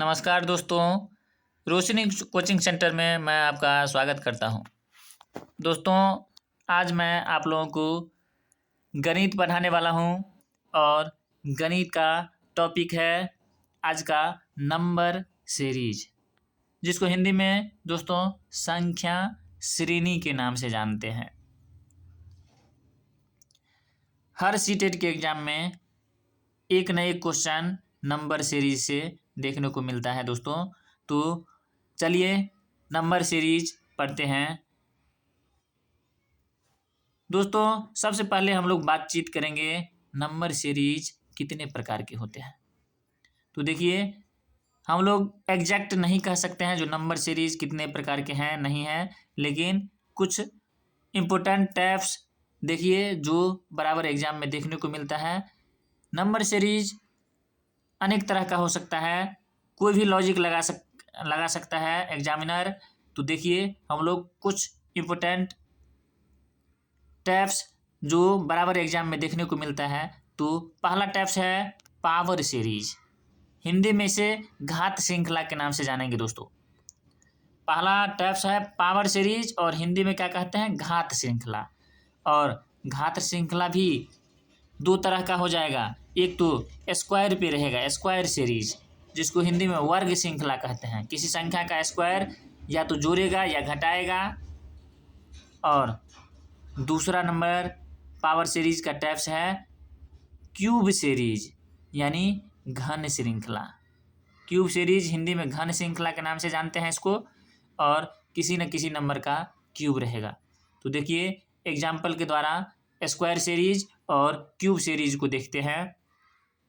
नमस्कार दोस्तों, रोशनी coaching centre में मैं आपका स्वागत करता हूं। दोस्तों, आज मैं आप लोगों को गणित पढ़ाने वाला हूं और गणित का टॉपिक है आज का नंबर सीरीज, जिसको हिंदी में दोस्तों संख्या श्रेणी के नाम से जानते हैं। हर सीटेट के एग्जाम में एक न एक क्वेश्चन नंबर सीरीज से देखने को मिलता है दोस्तों। तो चलिए नंबर सीरीज पढ़ते हैं। दोस्तों, सबसे पहले हम लोग बातचीत करेंगे नंबर सीरीज कितने प्रकार के होते हैं। तो देखिए, हम लोग एग्जैक्ट नहीं कह सकते हैं जो नंबर सीरीज कितने प्रकार के हैं नहीं है, लेकिन कुछ इम्पोर्टेंट टाइप्स देखिए जो बराबर एग्जाम में देखने को मिलता है। नंबर सीरीज अनेक तरह का हो सकता है, कोई भी लॉजिक लगा सकता है एग्जामिनर। तो देखिए, हम लोग कुछ इम्पोर्टेंट टैप्स जो बराबर एग्जाम में देखने को मिलता है। तो पहला टैप्स है पावर सीरीज, हिंदी में इसे घात श्रृंखला के नाम से जानेंगे दोस्तों। पहला टैप्स है पावर सीरीज और हिंदी में क्या कहते हैं, घात श्रृंखला। और घात श्रृंखला भी दो तरह का हो जाएगा, एक तो स्क्वायर पे रहेगा, स्क्वायर सीरीज, जिसको हिंदी में वर्ग श्रृंखला कहते हैं। किसी संख्या का स्क्वायर या तो जोड़ेगा या घटाएगा। और दूसरा नंबर पावर सीरीज का टाइप्स है क्यूब सीरीज, यानी घन श्रृंखला। क्यूब सीरीज हिंदी में घन श्रृंखला के नाम से जानते हैं इसको, और किसी न किसी नंबर का क्यूब रहेगा। तो देखिए, एग्जाम्पल के द्वारा स्क्वायर सीरीज और क्यूब सीरीज को देखते हैं।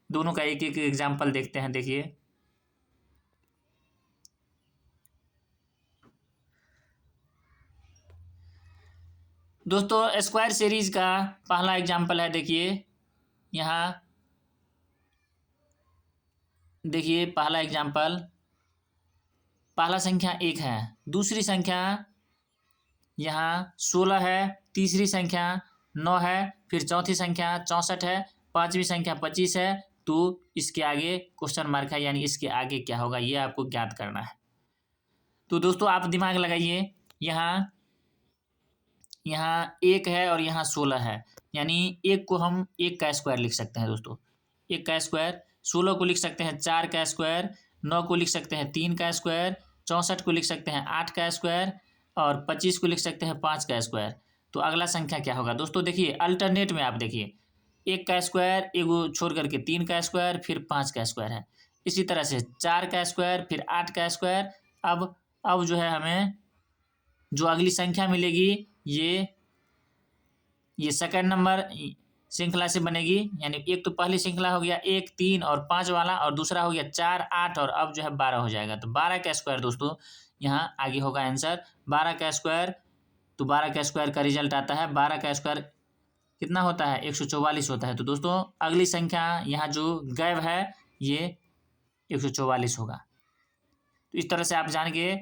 दोनों का एक एक एग्जाम्पल देखते हैं। देखिए, दोस्तों स्क्वायर सीरीज का पहला एग्जाम्पल है। देखिए यहाँ, देखिए पहला एग्जाम्पल, पहला संख्या 1 है, दूसरी संख्या यहाँ 16 है, तीसरी संख्या 9 है, फिर चौथी संख्या 64 है, पांचवी संख्या 25 है। तो इसके आगे क्वेश्चन मार्क है, यानी इसके आगे क्या होगा ये आपको ज्ञात करना है। तो दोस्तों आप दिमाग लगाइए, यहाँ 1 है और यहाँ 16 है, यानी 1 को हम 1 का स्क्वायर लिख सकते हैं दोस्तों। 1 का स्क्वायर, 16 को लिख सकते हैं 4 का स्क्वायर, 9 को लिख सकते हैं 3 का स्क्वायर, 64 को लिख सकते हैं 8 का स्क्वायर, और 25 को लिख सकते हैं 5 का स्क्वायर। तो अगला संख्या क्या होगा दोस्तों, देखिए अल्टरनेट में आप देखिए, 1 का स्क्वायर एगो छोड़ करके 3 का स्क्वायर, फिर 5 का स्क्वायर है। इसी तरह से 4 का स्क्वायर, फिर 8 का स्क्वायर। अब जो है हमें जो अगली संख्या मिलेगी ये सेकंड नंबर श्रृंखला से बनेगी। यानी एक तो पहली श्रृंखला हो गया 1, 3 और 5 वाला, और दूसरा हो गया 4, 8 और अब जो है 12 हो जाएगा। तो 12 का स्क्वायर दोस्तों यहाँ आगे होगा आंसर 12 का स्क्वायर। तो 12 का स्क्वायर का रिजल्ट आता है, 12 का स्क्वायर कितना होता है, 144 होता है। तो दोस्तों अगली संख्या यहाँ जो गैब है ये 144 होगा। तो इस तरह से आप जान के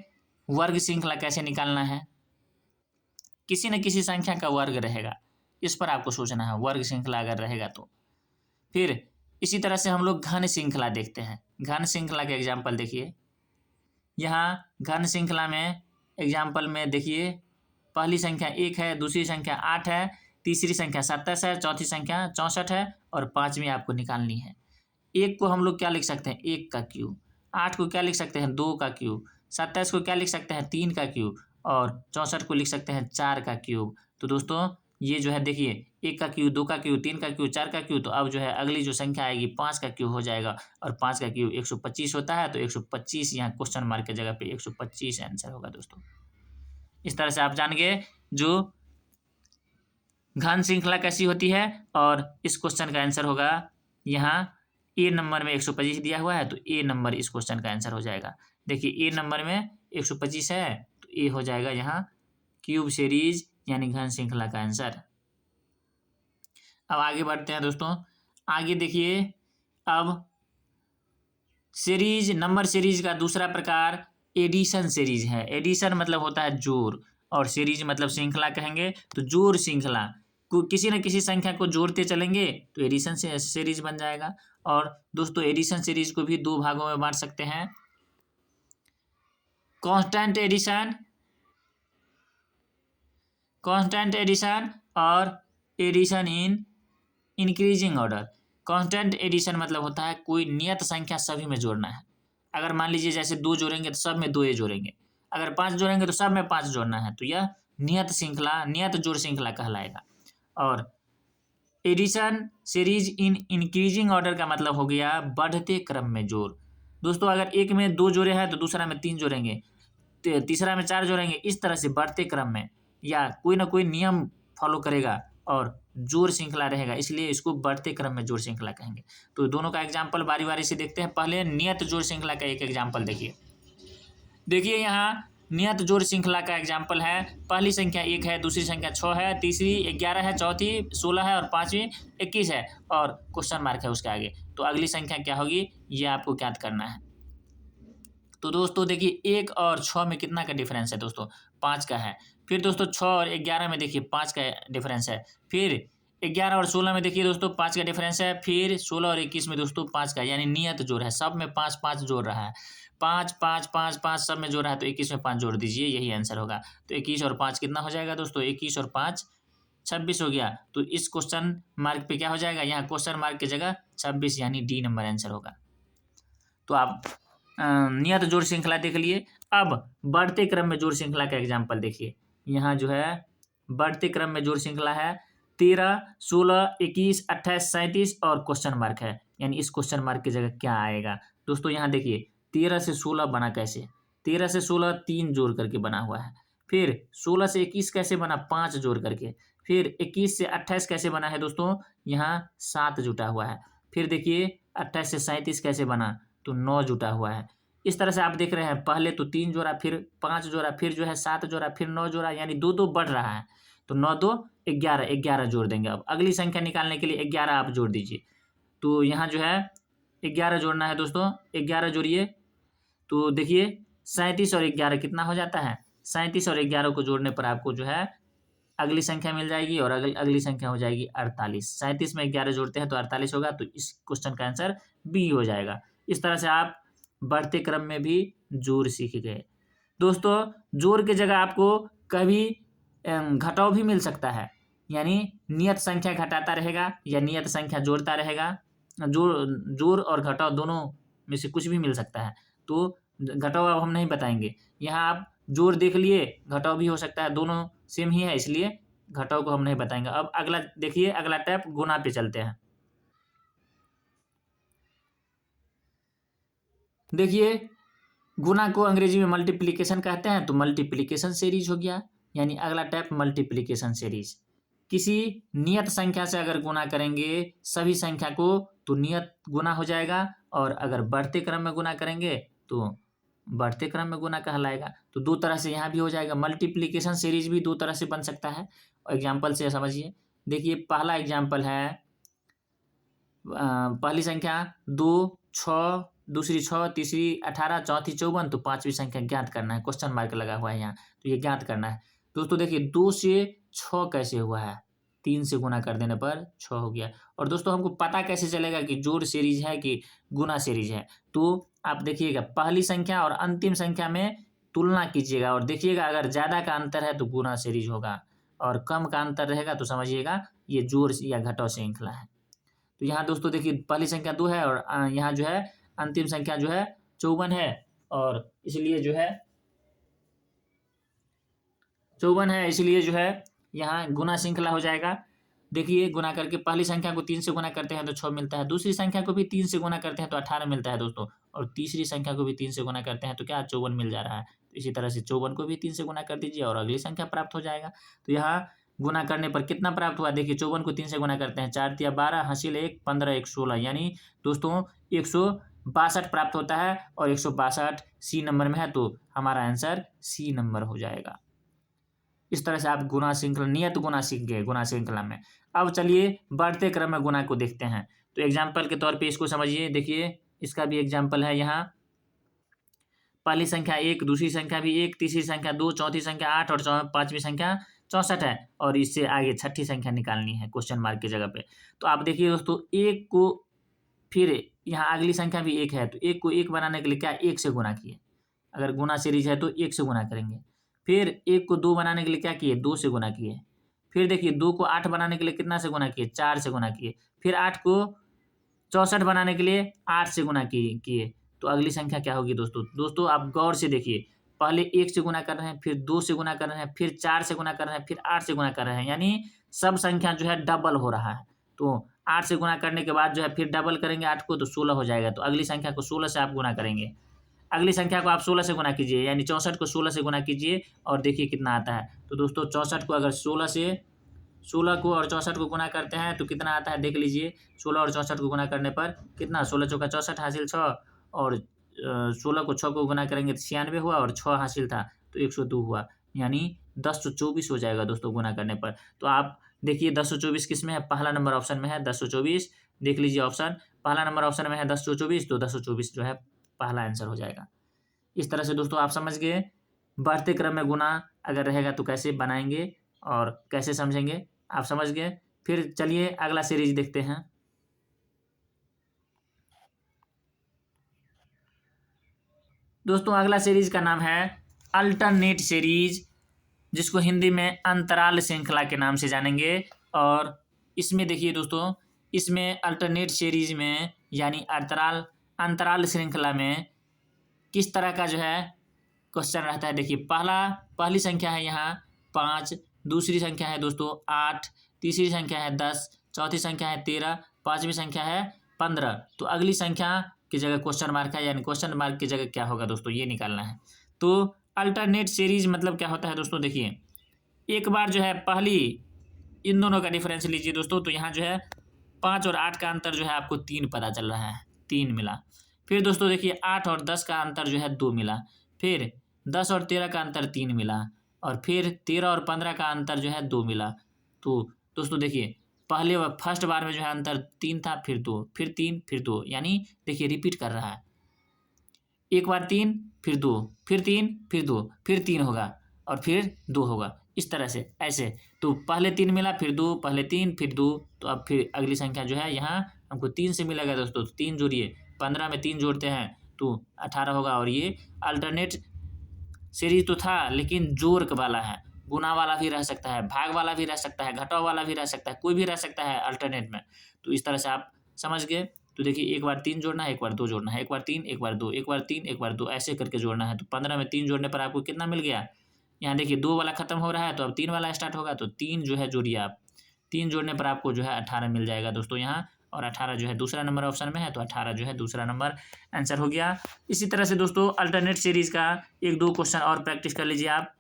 वर्ग श्रृंखला कैसे निकालना है। किसी न किसी संख्या का वर्ग रहेगा, इस पर आपको सोचना है, वर्ग श्रृंखला अगर रहेगा तो। फिर इसी तरह से हम लोग घन श्रृंखला देखते हैं। घन श्रृंखला के एग्जाम्पल देखिए, यहाँ घन श्रृंखला में एग्जाम्पल में देखिए, पहली संख्या 1 है, दूसरी संख्या 8 है, तीसरी संख्या 27 है, चौथी संख्या 64 है, और पांचवी आपको निकालनी है। 1 को हम लोग क्या लिख सकते हैं, 1 का क्यूब। 8 को क्या लिख सकते हैं, 2 का क्यूब। 27 को क्या लिख सकते हैं, 3 का क्यूब। और 64 को लिख सकते हैं 4 का क्यूब। तो दोस्तों ये जो है देखिए, 1 का क्यूब, 2 का क्यूब, 3 का क्यूब, 4 का क्यूब। तो अब जो है अगली जो संख्या आएगी 5 का क्यूब हो जाएगा, और 5 का क्यूब 125 होता है। तो 125 यहाँ क्वेश्चन मार्क की जगह पे 125 आंसर होगा दोस्तों। इस तरह से आप जान गए जो घन श्रृंखला कैसी होती है, और इस क्वेश्चन का आंसर होगा यहाँ ए नंबर में 125 दिया हुआ है, तो ए नंबर इस क्वेश्चन का आंसर हो जाएगा। देखिए ए नंबर में 125 है, तो ए हो जाएगा यहाँ क्यूब सीरीज यानी घन श्रृंखला का आंसर। अब आगे बढ़ते हैं दोस्तों। आगे देखिए, अब सीरीज, नंबर सीरीज का दूसरा प्रकार एडिशन सीरीज है। एडिशन मतलब होता है जोड़, और सीरीज मतलब श्रृंखला कहेंगे। तो जोड़ श्रृंखला को किसी न किसी संख्या को जोड़ते चलेंगे तो एडिशन सीरीज बन जाएगा। और दोस्तों एडिशन सीरीज को भी दो भागों में बांट सकते हैं। कांस्टेंट एडिशन और addition in increasing order. Constant addition मतलब होता है कोई नियत संख्या सभी में जोड़ना है। अगर मान लीजिए जैसे 2 जोड़ेंगे तो सब में 2 ही जोड़ेंगे, अगर 5 जोड़ेंगे तो सब में 5 जोड़ना है, तो यह नियत जोड़ श्रृंखला कहलाएगा। और addition series in increasing order का मतलब हो गया बढ़ते क्रम में जोड़। दोस्तों अगर एक में 2 जोड़े हैं तो दूसरा में 3 जोड़ेंगे, तीसरा में 4 जोड़ेंगे, इस तरह से बढ़ते क्रम में या कोई ना कोई नियम फॉलो करेगा और जोड़ श्रृंखला रहेगा, इसलिए इसको बढ़ते क्रम में जोड़ श्रृंखला कहेंगे। तो दोनों का एग्जाम्पल बारी बारी से देखते हैं। पहले नियत जोड़ श्रृंखला का एक एग्जाम्पल देखिए यहाँ नियत जोड़ श्रृंखला का एग्जाम्पल है। पहली संख्या 1 है, दूसरी संख्या 6 है, तीसरी 11 है, चौथी 16 है और पांचवी 21 है और क्वेश्चन मार्क है उसके आगे। तो अगली संख्या क्या होगी ये आपको ज्ञात करना है। तो दोस्तों देखिए 1 और 6 में कितना का डिफरेंस है दोस्तों, 5 का है। फिर दोस्तों 6 और 11 में देखिए 5 का डिफरेंस है। फिर 11 और 16 में देखिए दोस्तों 5 का डिफरेंस है। फिर 16 और 21 में दोस्तों 5 का, यानी नियत जोड़ है, सब में 5 5 जोड़ रहा है। 5 5 5 5 सब में जोड़ रहा है, तो 21 में 5 जोड़ दीजिए, यही आंसर होगा। तो 21 और 5 कितना हो जाएगा दोस्तों, 21 और 5 26 हो गया। तो इस क्वेश्चन मार्क पे क्या हो जाएगा, यहाँ क्वेश्चन मार्क की जगह 26 यानी डी नंबर आंसर होगा। तो आप नियत जोड़ श्रृंखला देख लिए। अब बढ़ते क्रम में जोड़ श्रृंखला का एग्जाम्पल देखिए। यहाँ जो है बढ़ते क्रम में जोड़ श्रृंखला है 13 16 21 28 37 और क्वेश्चन मार्क है, यानी इस क्वेश्चन मार्क की जगह क्या आएगा दोस्तों। यहाँ देखिए 13 से 16 बना कैसे, 13 से 16 3 जोड़ करके बना हुआ है। फिर 16 से 21 कैसे बना, 5 जोड़ करके। फिर 21 से 28 कैसे बना है दोस्तों, यहाँ 7 जुटा हुआ है। फिर देखिए 28 से 37 कैसे बना, तो 9 जुटा हुआ है। इस तरह से आप देख रहे हैं, पहले तो 3 जोड़ा, फिर 5 जोड़ा, फिर जो है 7 जोड़ा, फिर 9 जोड़ा, यानी 2 2 बढ़ रहा है। तो 9 2 11, 11 जोड़ देंगे। अब अगली संख्या निकालने के लिए 11 आप जोड़ दीजिए। तो यहाँ जो है 11 जोड़ना है दोस्तों, 11 जोड़िए। तो देखिए 37 और 11 कितना हो जाता है, 37 और 11 को जोड़ने पर आपको जो है अगली संख्या मिल जाएगी और अगली संख्या हो जाएगी 48। 37 में 11 जोड़ते हैं तो 48 होगा। तो इस क्वेश्चन का आंसर बी हो जाएगा। इस तरह से आप बढ़ते क्रम में भी जोड़ सीख गए। दोस्तों जोड़ की जगह आपको कभी घटाव भी मिल सकता है, यानी नियत संख्या घटाता रहेगा या नियत संख्या जोड़ता रहेगा। जोड़ और घटाव दोनों में से कुछ भी मिल सकता है। तो घटाव अब हम नहीं बताएंगे। यहाँ आप जोड़ देख लिए, घटाव भी हो सकता है, दोनों सेम ही है, इसलिए घटाव को हम नहीं बताएंगे। अब अगला देखिए, अगला टैप गुना पे चलते हैं। देखिए गुना को अंग्रेजी में मल्टीप्लिकेशन कहते हैं, तो मल्टीप्लिकेशन सीरीज हो गया, यानी अगला टैप मल्टीप्लिकेशन सीरीज। किसी नियत संख्या से अगर गुना करेंगे सभी संख्या को तो नियत गुना हो जाएगा, और अगर बढ़ते क्रम में गुना करेंगे तो बढ़ते क्रम में गुना कहलाएगा। तो 2 तरह से यहाँ भी हो जाएगा। मल्टीप्लिकेशन सीरीज भी 2 तरह से बन सकता है, एग्जाम्पल से समझिए। देखिए पहला एग्जाम्पल है, पहली संख्या 2 6, दूसरी 6, तीसरी 18, चौथी 54, तो पांचवी संख्या ज्ञात करना है। क्वेश्चन मार्क लगा हुआ है यहाँ, तो ये ज्ञात करना है। दोस्तों देखिए 2 से 6 कैसे हुआ है, 3 से गुना कर देने पर 6 हो गया। और दोस्तों हमको पता कैसे चलेगा कि जोड़ सीरीज है कि गुना सीरीज है, तो आप देखिएगा पहली संख्या और अंतिम संख्या में तुलना कीजिएगा और देखिएगा अगर ज़्यादा का अंतर है तो गुना सीरीज होगा, और कम का अंतर रहेगा तो समझिएगा ये जोड़ या घटाव श्रृंखला है। तो यहाँ दोस्तों देखिए पहली संख्या 2 है और यहाँ जो है अंतिम संख्या जो है 54 है, और इसलिए जो है 54 है, इसलिए जो है यहाँ गुना श्रृंखला हो जाएगा। देखिए गुना करके पहली संख्या को 3 से गुना करते हैं तो 6 मिलता है, दूसरी संख्या को भी 3 से गुना करते हैं तो 18 मिलता है दोस्तों, और तीसरी संख्या को भी 3 से गुना करते हैं तो क्या 54 मिल जा रहा है। तो इसी तरह से 54 को भी 3 से गुना कर दीजिए और अगली संख्या प्राप्त हो जाएगा। तो यहाँ गुना करने पर कितना प्राप्त हुआ, देखिए 54 को 3 से गुना करते हैं, 4 तिया 12, हासिल 1, 15 1 16, यानी दोस्तों 162 प्राप्त होता है, और 162 सी नंबर में है, तो हमारा आंसर सी नंबर हो जाएगा। इस तरह से आप गुना श्रृंखला, नियत गुना सीख गए गुना श्रृंखला में। अब चलिए बढ़ते क्रम में गुना को देखते हैं। तो एग्जाम्पल के तौर पे इसको समझिए। देखिए इसका भी एग्जाम्पल है यहाँ, पहली संख्या 1, दूसरी संख्या भी 1, तीसरी संख्या 2, चौथी संख्या 8 और पांचवी संख्या 64 है, और इससे आगे छठी संख्या निकालनी है क्वेश्चन मार्क की जगह पे। तो आप देखिए दोस्तों 1 को, फिर यहाँ अगली संख्या भी 1 है, तो 1 को 1 बनाने के लिए क्या 1 से गुना किए, अगर गुना सीरीज है तो 1 से गुना करेंगे। फिर 1 को 2 बनाने के लिए क्या किए, 2 से गुना किए। फिर देखिए 2 को 8 बनाने के लिए कितना से गुना किए, 4 से गुना किए। फिर 8 को 64 बनाने के लिए 8 से गुना किए। तो अगली संख्या क्या होगी दोस्तों? दोस्तों आप गौर से देखिए, पहले 1 से गुना कर रहे हैं, फिर 2 से गुना कर रहे हैं, फिर 4 से गुना कर रहे हैं, फिर 8 से गुना कर रहे हैं, यानी सब संख्या जो है डबल हो रहा है। तो 8 से गुना करने के बाद जो है फिर डबल करेंगे 8 को, तो 16 हो जाएगा। तो अगली संख्या को 16 से आप गुना करेंगे। अगली संख्या को आप 16 से गुना कीजिए, यानी 64 को 16 से गुना कीजिए और देखिए कितना आता है। तो दोस्तों 64 को अगर 16 को और 64 को गुना करते हैं तो कितना आता है देख लीजिए। 16 और 64 को गुना करने पर कितना, 16 चौका 64 हासिल 6, और 16 को 6 को गुना करेंगे तो 96 हुआ, और 6 हासिल था तो 102 हुआ, यानी 1024 हो जाएगा दोस्तों गुना करने पर। तो आप देखिए 1024 किस में है, पहला नंबर ऑप्शन में है 1024। देख लीजिए ऑप्शन, पहला नंबर ऑप्शन में है 1024, तो 1024 जो है पहला आंसर हो जाएगा। इस तरह से दोस्तों आप समझ गए बढ़ते क्रम में गुना अगर रहेगा तो कैसे बनाएंगे और कैसे समझेंगे, आप समझ गए। फिर चलिए अगला सीरीज देखते हैं। दोस्तों अगला सीरीज का नाम है अल्टरनेट सीरीज, जिसको हिंदी में अंतराल श्रृंखला के नाम से जानेंगे। और इसमें देखिए दोस्तों, इसमें अल्टरनेट सीरीज में यानी अंतराल श्रृंखला में किस तरह का जो है क्वेश्चन रहता है। देखिए पहली संख्या है यहाँ 5, दूसरी संख्या है दोस्तों 8, तीसरी संख्या है 10, चौथी संख्या है 13, पांचवी संख्या है 15। तो अगली संख्या की जगह क्वेश्चन मार्क है, यानी क्वेश्चन मार्क की जगह क्या होगा दोस्तों, ये निकालना है। तो अल्टरनेट सीरीज मतलब क्या होता है दोस्तों, देखिए एक बार जो है पहली इन दोनों का डिफरेंस लीजिए दोस्तों, तो यहाँ जो है 5 और 8 का अंतर जो है आपको 3 पता चल रहा है, 3 मिला। फिर दोस्तों देखिए 8 और 10 का अंतर जो है 2 मिला। फिर 10 और 13 का अंतर 3 मिला, और फिर 13 और 15 का अंतर जो है 2 मिला। तो दोस्तों देखिए पहले फर्स्ट बार में जो है अंतर 3 था, फिर 2, फिर 3, फिर 2, यानी देखिए रिपीट कर रहा है। एक बार 3, फिर 2, फिर 3, फिर 2, फिर 3 होगा, और फिर 2 होगा, इस तरह से ऐसे। तो पहले 3 मिला, फिर 2, पहले 3, फिर 2, तो अब फिर अगली संख्या जो है यहाँ हमको 3 से मिलेगा दोस्तों। तो 3 जोड़िए, 15 में 3 जोड़ते हैं तो 18 होगा। और ये अल्टरनेट सीरीज तो था लेकिन जोड़ वाला है, गुना वाला भी रह सकता है, भाग वाला भी रह सकता है, घटाव वाला भी रह सकता है, कोई भी रह सकता है अल्टरनेट में। तो इस तरह से आप समझ गए। तो देखिए एक बार 3 जोड़ना है, एक बार 2 जोड़ना है, एक बार 3, एक बार 2, एक बार 3, एक बार 2, ऐसे करके जोड़ना है। तो 15 में 3 जोड़ने पर आपको कितना मिल गया, यहाँ देखिए 2 वाला खत्म हो रहा है तो अब 3 वाला स्टार्ट होगा। तो 3 जो है जोड़िए आप, 3 जोड़ने पर आपको जो है 18 मिल जाएगा दोस्तों यहाँ, और 18 जो है दूसरा नंबर ऑप्शन में है, तो 18 जो है दूसरा नंबर आंसर हो गया। इसी तरह से दोस्तों अल्टरनेट सीरीज का 1-2 क्वेश्चन और प्रैक्टिस कर लीजिए आप।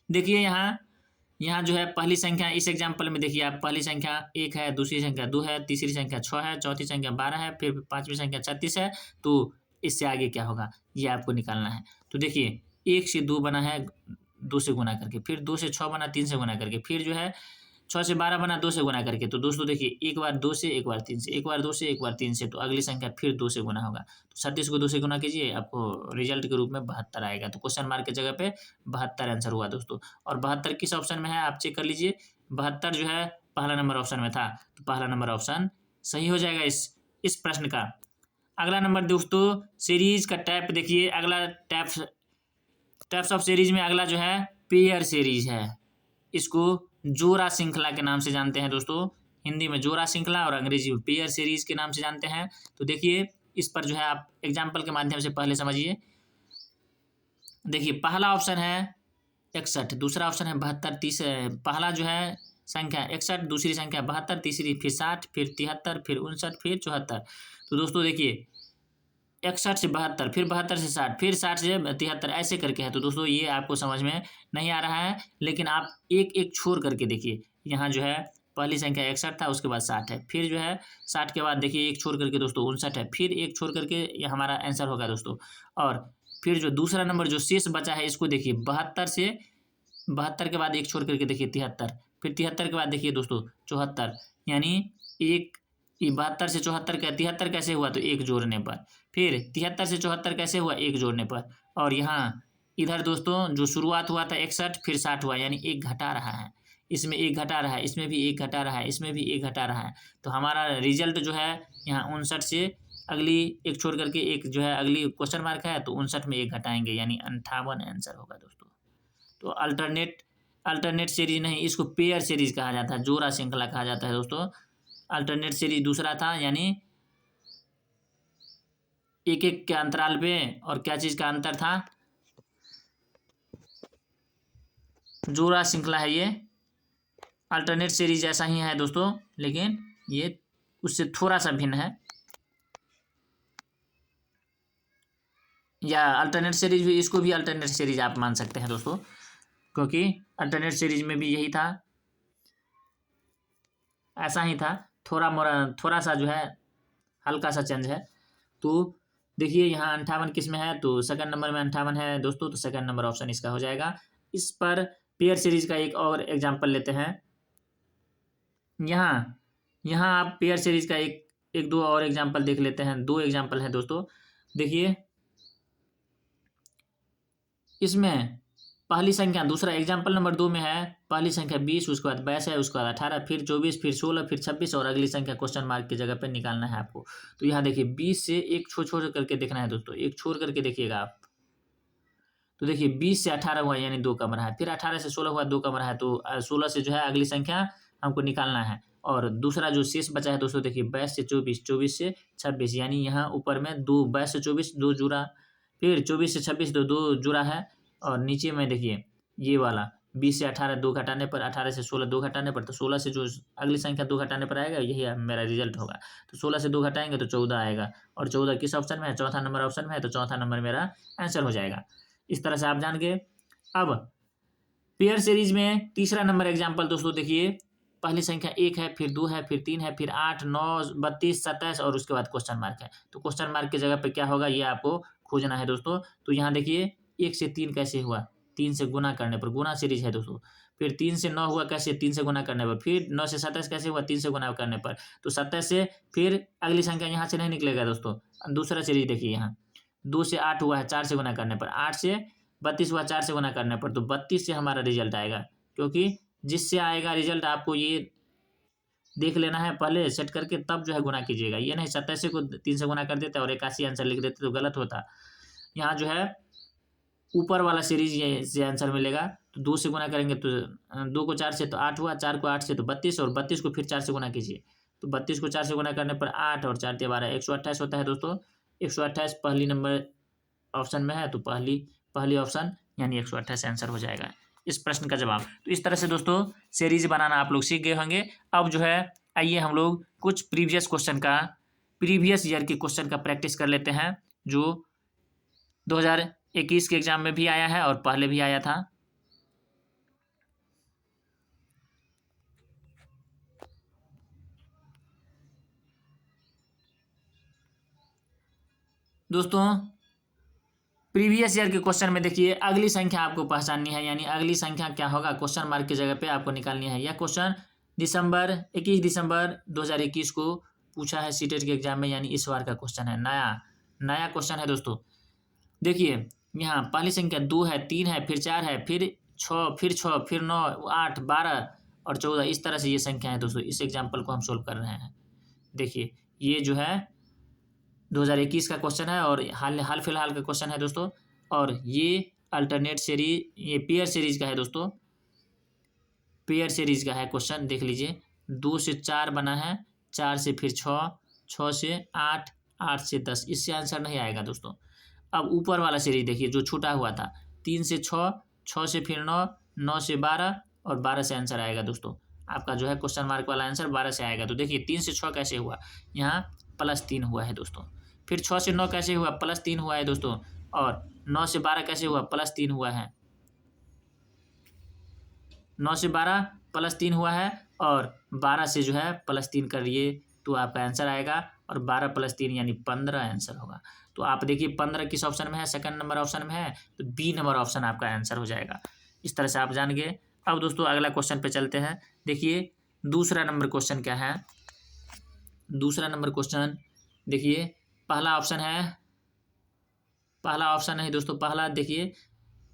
देखिए यहाँ जो है पहली संख्या, इस एग्जाम्पल में देखिए आप, पहली संख्या 1 है, दूसरी संख्या 2 है, तीसरी संख्या 6 है, चौथी संख्या 12 है, फिर पांचवी संख्या 36 है। तो इससे आगे क्या होगा ये आपको निकालना है। तो देखिए 1 से 2 बना है 2 से गुना करके, फिर 2 से 6 बना 3 से गुना करके, फिर जो है 6 से 12 बना 2 से गुना करके। तो दोस्तों देखिए एक बार 2 से, एक बार 3 से, एक बार 2 से, एक बार 3 से, तो अगली संख्या फिर 2 से गुना होगा। तो 36 को 2 से गुना कीजिए, आपको रिजल्ट के रूप में 72 आएगा। तो क्वेश्चन मार्क की जगह पे 72 आंसर हुआ दोस्तों। और 72 किस ऑप्शन में है आप चेक कर लीजिए, 72 जो है पहला नंबर ऑप्शन में था, तो पहला नंबर ऑप्शन सही हो जाएगा इस प्रश्न का। अगला नंबर दोस्तों सीरीज का टाइप देखिए, अगला टाइप्स ऑफ सीरीज में अगला जो है पेयर सीरीज है। इसको जोड़ा श्रृंखला के नाम से जानते हैं दोस्तों, हिंदी में जोड़ा श्रृंखला और अंग्रेजी में पेयर सीरीज के नाम से जानते हैं। तो देखिए इस पर जो है आप एग्जाम्पल के माध्यम से पहले समझिए। देखिए पहला ऑप्शन है 61, दूसरा ऑप्शन है 72, पहला जो है संख्या 61, दूसरी संख्या 72, तीसरी फिर 60, फिर 73, फिर 59, फिर 74। तो दोस्तों देखिए 61 से 72, फिर 72 से 60, फिर 60 से 73, ऐसे करके है। तो दोस्तों ये आपको समझ में नहीं आ रहा है, लेकिन आप एक एक छोड़ करके देखिए। यहाँ जो है पहली संख्या 61 था, उसके बाद 60 है, फिर जो है 60 के बाद देखिए एक छोड़ करके दोस्तों 59 है, फिर एक छोड़ करके ये हमारा आंसर होगा दोस्तों। और फिर जो दूसरा नंबर जो शेष बचा है इसको देखिए 72 के बाद एक छोड़ करके देखिए 73, फिर 73 के बाद देखिए दोस्तों 74, यानी एक 72 से 74 का 73 कैसे हुआ, तो एक जोड़ने पर, फिर 73 से 74 कैसे हुआ, एक जोड़ने पर। और यहाँ इधर दोस्तों जो शुरुआत हुआ था 61, फिर 60 हुआ, यानी एक घटा रहा है, इसमें एक घटा रहा है, इसमें भी एक घटा रहा है, इसमें भी एक घटा रहा है। तो हमारा रिजल्ट जो है यहाँ 59 से अगली एक छोड़ करके एक जो है अगली क्वेश्चन मार्क है, तो 59 में एक घटाएंगे यानी 58 आंसर होगा दोस्तों। तो अल्टरनेट सीरीज नहीं, इसको पेयर सीरीज कहा जाता है, जोड़ा श्रृंखला कहा जाता है दोस्तों। अल्टरनेट सीरीज दूसरा था, यानी एक एक के अंतराल पे, और क्या चीज का अंतर था, जोड़ा श्रृंखला है ये। अल्टरनेट सीरीज ऐसा ही है दोस्तों, लेकिन ये उससे थोड़ा सा भिन्न है। या अल्टरनेट सीरीज भी, इसको भी अल्टरनेट सीरीज आप मान सकते हैं दोस्तों, क्योंकि अल्टरनेट सीरीज में भी यही था, ऐसा ही था, थोड़ा सा जो है हल्का सा चेंज है। तो देखिए यहाँ 58 किस में है, तो सेकंड नंबर में 58 है दोस्तों, तो सेकंड नंबर ऑप्शन इसका हो जाएगा। इस पर पेयर सीरीज का एक और एग्जाम्पल लेते हैं। यहाँ आप पेयर सीरीज का एक दो और एग्जाम्पल देख लेते हैं। दो एग्जाम्पल है दोस्तों, देखिए इसमें पहली संख्या, दूसरा एग्जाम्पल नंबर 2 में है पहली संख्या 20, उसके बाद 22 है, उसके बाद 18, फिर 24, फिर 16, फिर 26 और अगली संख्या क्वेश्चन मार्क की जगह पे निकालना है आपको। तो यहाँ देखिए 20 से एक छोड़ करके देखना है दोस्तों, एक छोड़ करके देखिएगा आप। तो देखिए 20 से 18 हुआ यानी 2 कम रहा है, फिर 18 से 16 हुआ 2 कम रहा है, तो 16 से जो है अगली संख्या हमको निकालना है। और दूसरा जो शेष बचा है दोस्तों, देखिए 22 से 24, 24 से 26, यानी यहाँ ऊपर में 22 से 24 2 जुड़ा, फिर 24 से 26 दो जुड़ा है, और नीचे में देखिए ये वाला 20 से 18 2 घटाने पर, 18 से 16 2 घटाने पर, तो 16 से जो अगली संख्या 2 घटाने पर आएगा, यही मेरा रिजल्ट होगा। तो 16 से 2 घटाएंगे तो 14 आएगा, और 14 किस ऑप्शन में है, चौथा नंबर ऑप्शन में है, तो चौथा नंबर मेरा आंसर हो जाएगा। इस तरह से आप जान गए। अब पेयर सीरीज में तीसरा नंबर एग्जाम्पल दोस्तों, देखिए पहली संख्या 1 है, फिर 2 है, फिर 3 है, फिर 8, 9, 32, 27 और उसके बाद क्वेश्चन मार्क है। तो क्वेश्चन मार्क की जगह पे क्या होगा, ये आपको खोजना है दोस्तों। तो यहाँ देखिए 1 से 3 कैसे हुआ, 3 से गुना करने पर, गुना सीरीज है दोस्तों। फिर 3 से 9 हुआ कैसे, 3 से गुना करने पर। फिर 9 से 27 कैसे हुआ, 3 से गुना करने पर। तो 27 से फिर अगली संख्या यहाँ से नहीं निकलेगा दोस्तों। दूसरा सीरीज देखिए, यहाँ 2 से 8 हुआ है 4 से गुना करने पर, 8 से 32 हुआ 4 से गुना करने पर, तो 32 से हमारा रिजल्ट आएगा। क्योंकि जिससे आएगा रिजल्ट आपको ये देख लेना है पहले सेट करके, तब जो है गुना कीजिएगा। ये नहीं 27 को 3 से गुना कर देते और 81 आंसर लिख देते तो गलत होता। यहाँ जो है ऊपर वाला सीरीज ये से आंसर मिलेगा। तो 2 से गुना करेंगे तो 2 को 4 से तो 8 हुआ, 4 को 8 से तो 32, और 32 को फिर 4 से गुना कीजिए। तो 32 को 4 से गुना करने पर 8 और 4 12 128 होता है दोस्तों। 128 पहली नंबर ऑप्शन में है, तो पहली ऑप्शन यानी 128 आंसर हो जाएगा इस प्रश्न का जवाब। तो इस तरह से दोस्तों सीरीज बनाना आप लोग सीख गए होंगे। अब जो है आइए हम लोग कुछ प्रीवियस ईयर के क्वेश्चन का प्रैक्टिस कर लेते हैं, जो 2021 के एग्जाम में भी आया है और पहले भी आया था। दोस्तों प्रीवियस ईयर के क्वेश्चन में देखिए अगली संख्या आपको पहचाननी है, यानी अगली संख्या क्या होगा क्वेश्चन मार्क की जगह पे आपको निकालनी है। यह क्वेश्चन 21 दिसंबर 2021 को पूछा है सीटेट के एग्जाम में, यानी इस बार का क्वेश्चन है, नया क्वेश्चन है दोस्तों। देखिए यहाँ पहली संख्या 2 है, 3 है, फिर 4 है, फिर 6, फिर 9, 8, 12 और 14, इस तरह से ये संख्या है दोस्तों। इस एग्जाम्पल को हम सोल्व कर रहे हैं। देखिए ये जो है 2021 का क्वेश्चन है और हाल फिलहाल का क्वेश्चन है दोस्तों। और ये अल्टरनेट सीरीज, ये पेयर सीरीज का है दोस्तों, पेयर सीरीज का है क्वेश्चन। देख लीजिए 2 से 4 बना है, 4 से फिर 6, 6 से 8, 8 से 10, इससे आंसर नहीं आएगा दोस्तों। अब ऊपर वाला सीरीज देखिए जो छूटा हुआ था, 3 से 6, 6 से फिर 9, 9 से 12 और 12 से आंसर आएगा दोस्तों। आपका जो है क्वेश्चन मार्क वाला आंसर 12 से आएगा। तो देखिए 3 से 6 कैसे हुआ, यहाँ +3 हुआ है दोस्तों। फिर 6 से 9 कैसे हुआ, +3 हुआ है दोस्तों। और 9 से 12 कैसे हुआ, +3 हुआ है। 9 से 12 +3 हुआ है, और 12 से जो है +3 करिए तो आपका आंसर आएगा, और 12 + 3 यानी 15 आंसर होगा। तो आप देखिए 15 किस ऑप्शन में है, सेकंड नंबर ऑप्शन में है, तो बी नंबर ऑप्शन आपका आंसर हो जाएगा। इस तरह से आप जान गए। अब दोस्तों अगला क्वेश्चन पे चलते हैं। देखिए दूसरा नंबर क्वेश्चन क्या है, दूसरा नंबर क्वेश्चन देखिए पहला ऑप्शन है दोस्तों। पहला देखिए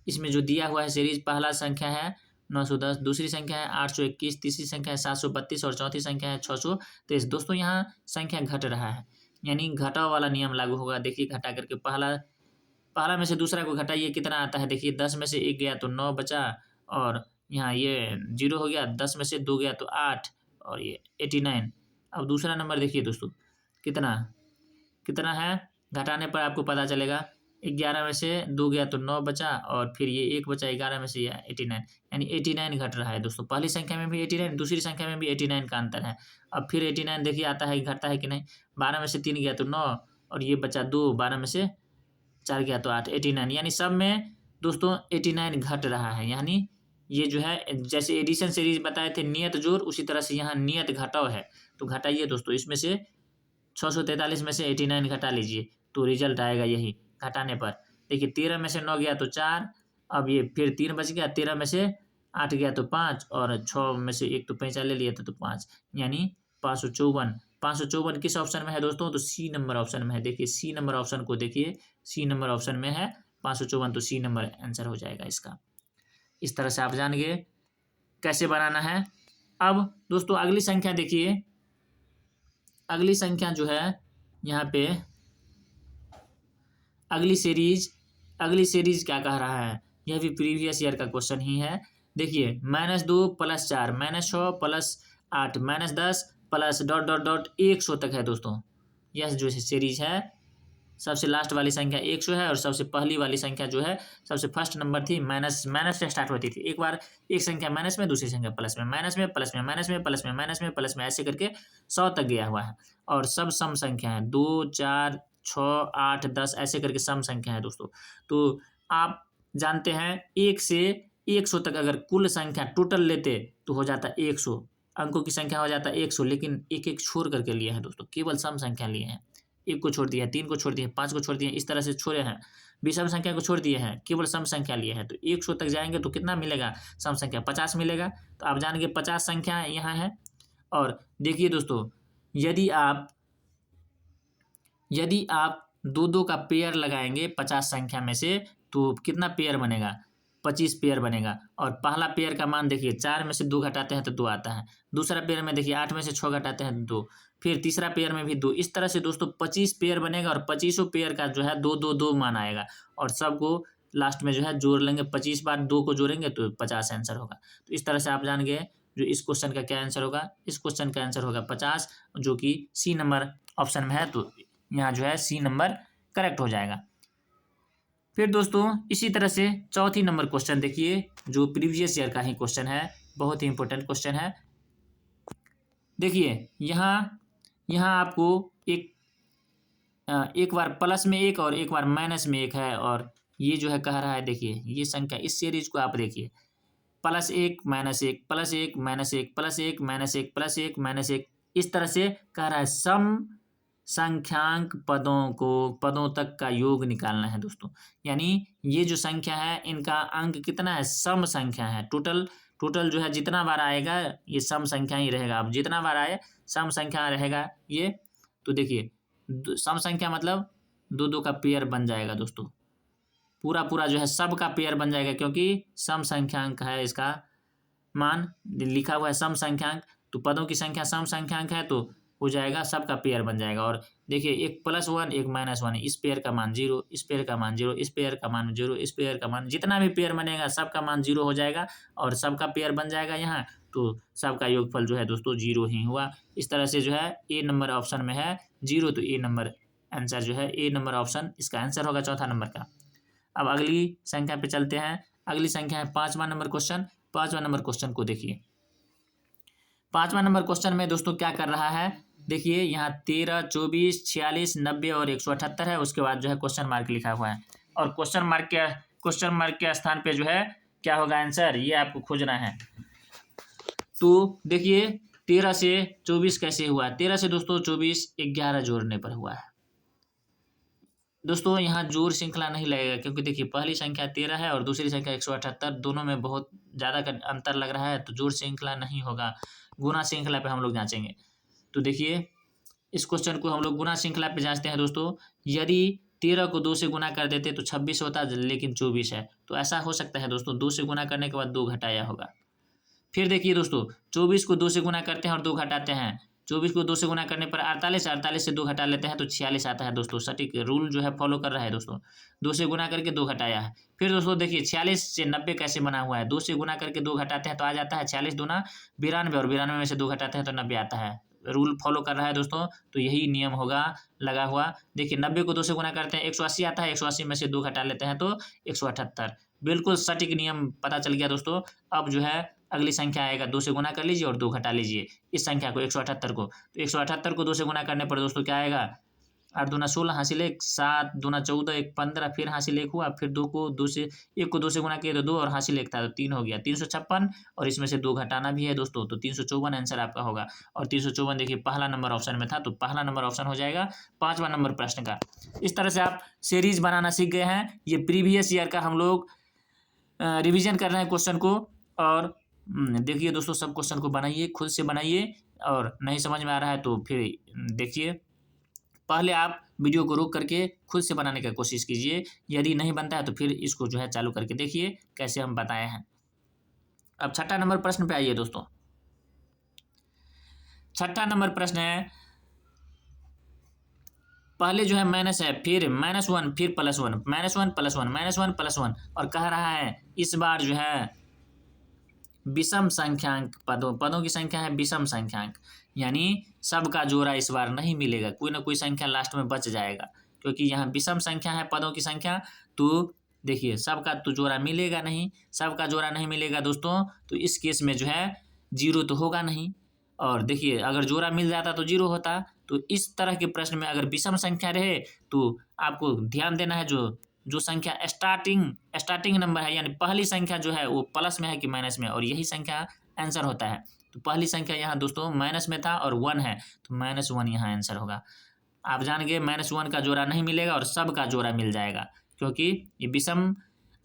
इसमें जो दिया हुआ है सीरीज, पहला संख्या है 910, दूसरी संख्या है 821, तीसरी संख्या है 732 और चौथी संख्या है 623। दोस्तों यहाँ संख्या घट रहा है, यानी घटाव वाला नियम लागू होगा। देखिए घटा करके पहला में से दूसरा को घटाइए, कितना आता है देखिए, 10 में से 1 गया तो 9 बचा, और यहाँ ये 0 हो गया, 10 में से 2 गया तो 8, और ये 89। अब दूसरा नंबर देखिए दोस्तों, कितना कितना है, घटाने पर आपको पता चलेगा। 11 में से 2 गया तो 9 बचा, और फिर ये 1 बचा, 11 में से ये 89, यानी 89 घट रहा है दोस्तों। पहली संख्या में भी 89, दूसरी संख्या में भी 89 का अंतर है। अब फिर 89 देखिए आता है, घटता है कि नहीं। 12 में से 3 गया तो 9, और ये बचा 2, 12 में से 4 गया तो 8, 89, यानी सब में दोस्तों 89 घट रहा है। यानी ये जो है, जैसे एडिशन सीरीज बताए थे नियत जोड़, उसी तरह से यहाँ नियत घटाव है। तो घटाइए दोस्तों, इसमें से 643 में से 89 घटा लीजिए, तो रिजल्ट आएगा यही घटाने पर। देखिए 13 में से 9 गया तो 4, अब ये फिर 3 बच गया, 13 में से 8 गया तो 5, और 6 में से 1 तो 5 ले लिया था तो 5, यानी 554। 554 किस ऑप्शन में है दोस्तों, तो सी नंबर ऑप्शन में है। देखिए सी नंबर ऑप्शन को देखिए, सी नंबर ऑप्शन में है 554, तो सी नंबर आंसर हो जाएगा इसका। इस तरह से आप जान गए कैसे बनाना है। अब दोस्तों अगली संख्या देखिए, अगली संख्या जो है यहाँ पे अगली सीरीज क्या कह रहा है, यह भी प्रीवियस ईयर का क्वेश्चन ही है। देखिए -2 + 4 -6 + 8 -10 प्लस डॉट डॉट डॉट 100 तक है दोस्तों। यह जो सीरीज है, सबसे लास्ट वाली संख्या 100 है, और सबसे पहली वाली संख्या जो है, सबसे फर्स्ट नंबर थी माइनस से स्टार्ट होती थी। एक बार एक संख्या माइनस में, दूसरी संख्या प्लस में, माइनस में, प्लस में, माइनस में, प्लस में, माइनस में, प्लस में, ऐसे करके 100 तक गया हुआ है। और सब सम संख्या है, 2, 4, 6, 8, 10 ऐसे करके सम संख्या है दोस्तों। तो आप जानते हैं 1 से 100 तक अगर कुल संख्या टोटल लेते तो हो जाता 100 अंकों की संख्या हो जाता 100, लेकिन एक एक छोड़ करके लिए है दोस्तों, केवल सम संख्या लिए हैं। 1 को छोड़ दिया है, 3 को छोड़ दिया है, 5 को छोड़ दिया है, इस तरह से छोड़े हैं। विषम संख्या को छोड़ दिए हैं, केवल सम संख्या लिए हैं। तो 100 तक जाएंगे तो कितना मिलेगा, सम संख्या 50 मिलेगा। तो आप जानेंगे 50 संख्या यहाँ है। और देखिए दोस्तों, यदि आप 2-2 का पेयर लगाएंगे 50 संख्या में से, तो कितना पेयर बनेगा, 25 पेयर बनेगा। और पहला पेयर का मान देखिए, 4 में से 2 घटाते हैं तो 2 आता है। दूसरा पेयर में देखिए 8 में से 6 घटाते हैं तो 2, फिर तीसरा पेयर में भी 2। इस तरह से दोस्तों 25 पेयर बनेगा, और 25 पेयर का जो है 2-2-2 मान आएगा, और सबको लास्ट में जो है जोड़ लेंगे। 25 बार 2 को जोड़ेंगे तो 50 आंसर होगा। तो इस तरह से आप जान गए जो इस क्वेश्चन का क्या आंसर होगा। इस क्वेश्चन का आंसर होगा 50, जो कि सी नंबर ऑप्शन में है। तो यहाँ जो है सी नंबर करेक्ट हो जाएगा। फिर दोस्तों इसी तरह से चौथी नंबर क्वेश्चन देखिए, जो प्रीवियस ईयर का ही क्वेश्चन है, बहुत ही इंपॉर्टेंट क्वेश्चन है। देखिए यहाँ आपको एक बार प्लस में 1 और एक बार माइनस में 1 है, और ये जो है कह रहा है, देखिए ये संख्या, इस सीरीज को आप देखिए, +1 -1 +1 -1 +1 -1 +1 -1, इस तरह से कह रहा है सम संख्यांक पदों तक का योग निकालना है दोस्तों। यानी ये जो संख्या है, इनका अंक कितना है, सम संख्या है। टोटल जो है जितना बार आएगा ये सम संख्या ही रहेगा। अब जितना बार आए सम संख्या रहेगा ये। तो देखिए सम संख्या मतलब 2-2 का पेयर बन जाएगा दोस्तों, पूरा जो है सब का पेयर बन जाएगा, क्योंकि सम संख्यांक है, इसका मान लिखा हुआ है सम संख्यांक। तो पदों की संख्या सम संख्यांक है, तो हो जाएगा सबका पेयर बन जाएगा। और देखिए एक +1 एक -1, इस पेयर का मान 0, इस पेयर का मान 0, इस पेयर का मान 0, इस पेयर का मान, जितना भी पेयर बनेगा सबका मान 0 हो जाएगा, और सबका पेयर बन जाएगा यहाँ। तो सबका योगफल जो है दोस्तों 0 ही हुआ। इस तरह से जो है ए नंबर ऑप्शन में है 0, तो ए नंबर आंसर जो है, ए नंबर ऑप्शन इसका आंसर होगा चौथा नंबर का। अब अगली संख्या पे चलते हैं। अगली संख्या है 5वां नंबर क्वेश्चन। 5वां नंबर क्वेश्चन को देखिए। 5वां नंबर क्वेश्चन में दोस्तों क्या कर रहा है, देखिए यहाँ 13, 24, 46, 90 और 178 है। उसके बाद जो है क्वेश्चन मार्क लिखा हुआ है, और क्वेश्चन मार्क के स्थान पे जो है क्या होगा आंसर, ये आपको खोजना है। तो देखिए 13 से 24 कैसे हुआ। 13 से दोस्तों 24 11 जोड़ने पर हुआ है दोस्तों। यहाँ जोड़ श्रृंखला नहीं लगेगा, क्योंकि देखिए पहली संख्या 13 है और दूसरी संख्या 178, दोनों में बहुत ज़्यादा का अंतर लग रहा है, तो जोड़ श्रृंखला नहीं होगा। गुना श्रृंखला पे हम लोग जांचेंगे। तो देखिए इस क्वेश्चन को हम लोग गुना श्रृंखला पे जांचते हैं दोस्तों। यदि 13 को 2 से गुना कर देते तो 26 होता, लेकिन 24 है। तो ऐसा हो सकता है दोस्तों, 2 से गुना करने के बाद 2 घटाया होगा। फिर देखिए दोस्तों 24 को 2 से गुना करते हैं और 2 घटाते हैं, 24 को 2 से गुना करने पर 48, 48 से 2 घटा लेते हैं तो 46 आता है दोस्तों। सटीक रूल जो है फॉलो कर रहा है दोस्तों। 2 से गुना करके 2 घटाया है। फिर दोस्तों देखिए 46 से 90 कैसे बना हुआ है। 2 से गुना करके 2 घटाते हैं तो आ जाता है 46 दूना 92 और 92 में से 2 घटाते हैं तो 90 आता है। रूल फॉलो कर रहा है दोस्तों, तो यही नियम होगा लगा हुआ। देखिए 90 को 2 से गुना करते हैं 180 आता है, 180 में से 2 घटा लेते हैं तो 178। बिल्कुल सटीक नियम पता चल गया दोस्तों। अब जो है अगली संख्या आएगा, 2 से गुना कर लीजिए और 2 घटा लीजिए इस संख्या को 178 को। तो 178 को 2 से गुना करने पर दोस्तों क्या आएगा, 8 दूना 16 हासिल 1, 7 दूना 14, 1 15, फिर हासिल 1 हुआ, फिर 1 को 2 से गुना किए तो 2 और हासिल 1 था तो 3 हो गया, 356 और इसमें से 2 घटाना भी है दोस्तों तो 354 आंसर आपका होगा। और 354 देखिए पहला नंबर ऑप्शन में था तो पहला नंबर ऑप्शन हो जाएगा 5वां नंबर प्रश्न का। इस तरह से आप सीरीज बनाना सीख गए हैं। ये प्रीवियस ईयर का हम लोग रिवीजन कर रहे हैं क्वेश्चन को। और देखिए दोस्तों सब क्वेश्चन को बनाइए, खुद से बनाइए, और नहीं समझ में आ रहा है तो फिर देखिए, पहले आप वीडियो को रोक करके खुद से बनाने की कोशिश कीजिए। यदि नहीं बनता है तो फिर इसको जो है चालू करके देखिए कैसे हम बताए हैं। अब 6ठा नंबर प्रश्न पे आइए दोस्तों। 6ठा नंबर प्रश्न है, पहले जो है माइनस है, फिर -1, फिर +1, -1 +1, -1 +1, और कह रहा है इस बार जो है विषम संख्यांक पदों की संख्या है विषम संख्यांक, यानी सबका जोड़ा इस बार नहीं मिलेगा, कोई ना कोई संख्या लास्ट में बच जाएगा, क्योंकि यहाँ विषम संख्या है पदों की संख्या। तो देखिए सबका तो जोड़ा मिलेगा नहीं, सबका जोड़ा नहीं मिलेगा दोस्तों, तो इस केस में जो है 0 तो होगा नहीं। और देखिए अगर जोड़ा मिल जाता तो 0 होता। तो इस तरह के प्रश्न में अगर विषम संख्या रहे तो आपको ध्यान देना है, जो संख्या स्टार्टिंग नंबर है, यानी पहली संख्या जो है वो प्लस में है कि माइनस में, और यही संख्या आंसर होता है। तो पहली संख्या यहाँ दोस्तों माइनस में था और 1 है, तो -1 यहाँ आंसर होगा। आप जान गए -1 का जोड़ा नहीं मिलेगा और सब का जोड़ा मिल जाएगा, क्योंकि ये विषम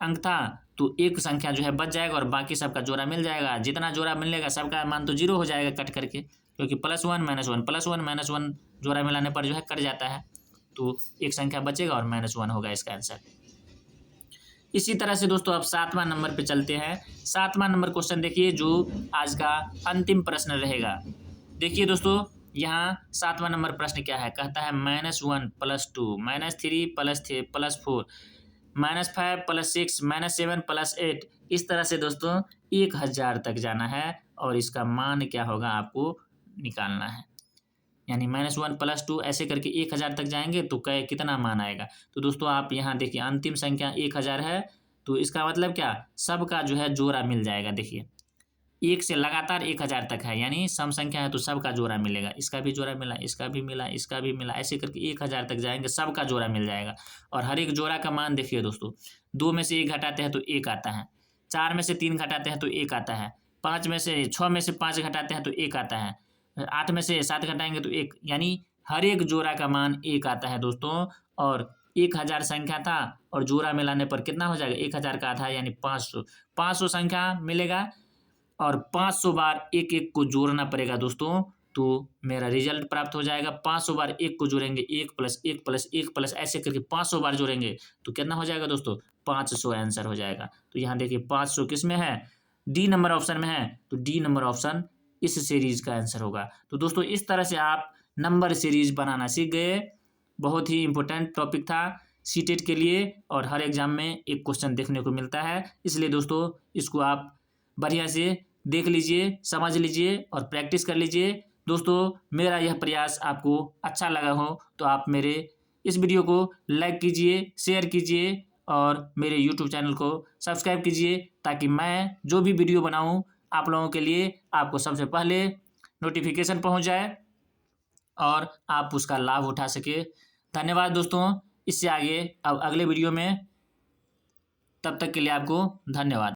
अंक था तो एक संख्या जो है बच जाएगा और बाकी सबका जोड़ा मिल जाएगा। जितना जोड़ा मिलेगा सबका मान तो 0 हो जाएगा कट करके, क्योंकि +1 -1 +1 -1 जोड़ा मिलाने पर जो है कट जाता है, तो एक संख्या बचेगा और -1 होगा इसका आंसर। इसी तरह से दोस्तों अब 7वां नंबर पे चलते हैं। 7वां नंबर क्वेश्चन देखिए, जो आज का अंतिम प्रश्न रहेगा। देखिए दोस्तों यहाँ 7वां नंबर प्रश्न क्या है, कहता है -1 +2 -3 +4 -5 +6 -7 +8। इस तरह से दोस्तों 1000 तक जाना है और इसका मान क्या होगा आपको निकालना है। यानी -1 +2 ऐसे करके 1000 तक जाएंगे तो कितना मान आएगा। तो दोस्तों आप यहाँ देखिए अंतिम संख्या 1000 है, तो इसका मतलब क्या, सबका जो है जोड़ा मिल जाएगा। देखिए 1 से लगातार 1000 तक है, यानी सम संख्या है तो सबका जोड़ा मिलेगा। इसका भी जोड़ा मिला, इसका भी मिला, इसका भी मिला, ऐसे करके 1000 तक जाएंगे, सबका जोड़ा मिल जाएगा। और हर एक जोड़ा का मान देखिए दोस्तों, 2 में से 1 घटाते हैं तो 1 आता है, 4 में से 3 घटाते हैं तो 1 आता है, 6 में से 5 घटाते हैं तो 1 आता है, 8 में से 7 घटाएंगे तो 1, यानी हर एक जोड़ा का मान 1 आता है दोस्तों। और 1000 संख्या था और जोड़ा मिलाने पर कितना हो जाएगा, 1000 का आधा यानी 500 संख्या मिलेगा और 500 बार एक एक को जोड़ना पड़ेगा दोस्तों, तो मेरा रिजल्ट प्राप्त हो जाएगा। 500 बार एक को जोड़ेंगे, 1 + 1 + 1 + ऐसे करके 500 बार जोड़ेंगे तो कितना हो जाएगा दोस्तों, 500 आंसर हो जाएगा। तो यहाँ देखिए 500 किस में है, डी नंबर ऑप्शन में है, तो डी नंबर ऑप्शन इस सीरीज का आंसर होगा। तो दोस्तों इस तरह से आप नंबर सीरीज बनाना सीख गए। बहुत ही इंपॉर्टेंट टॉपिक था सीटेट के लिए, और हर एग्जाम में एक क्वेश्चन देखने को मिलता है, इसलिए दोस्तों इसको आप बढ़िया से देख लीजिए, समझ लीजिए और प्रैक्टिस कर लीजिए। दोस्तों मेरा यह प्रयास आपको अच्छा लगा हो तो आप मेरे इस वीडियो को लाइक कीजिए, शेयर कीजिए और मेरे यूट्यूब चैनल को सब्सक्राइब कीजिए, ताकि मैं जो भी वीडियो बनाऊं आप लोगों के लिए आपको सबसे पहले नोटिफिकेशन पहुंच जाए और आप उसका लाभ उठा सके। धन्यवाद दोस्तों। इससे आगे अब अगले वीडियो में, तब तक के लिए आपको धन्यवाद।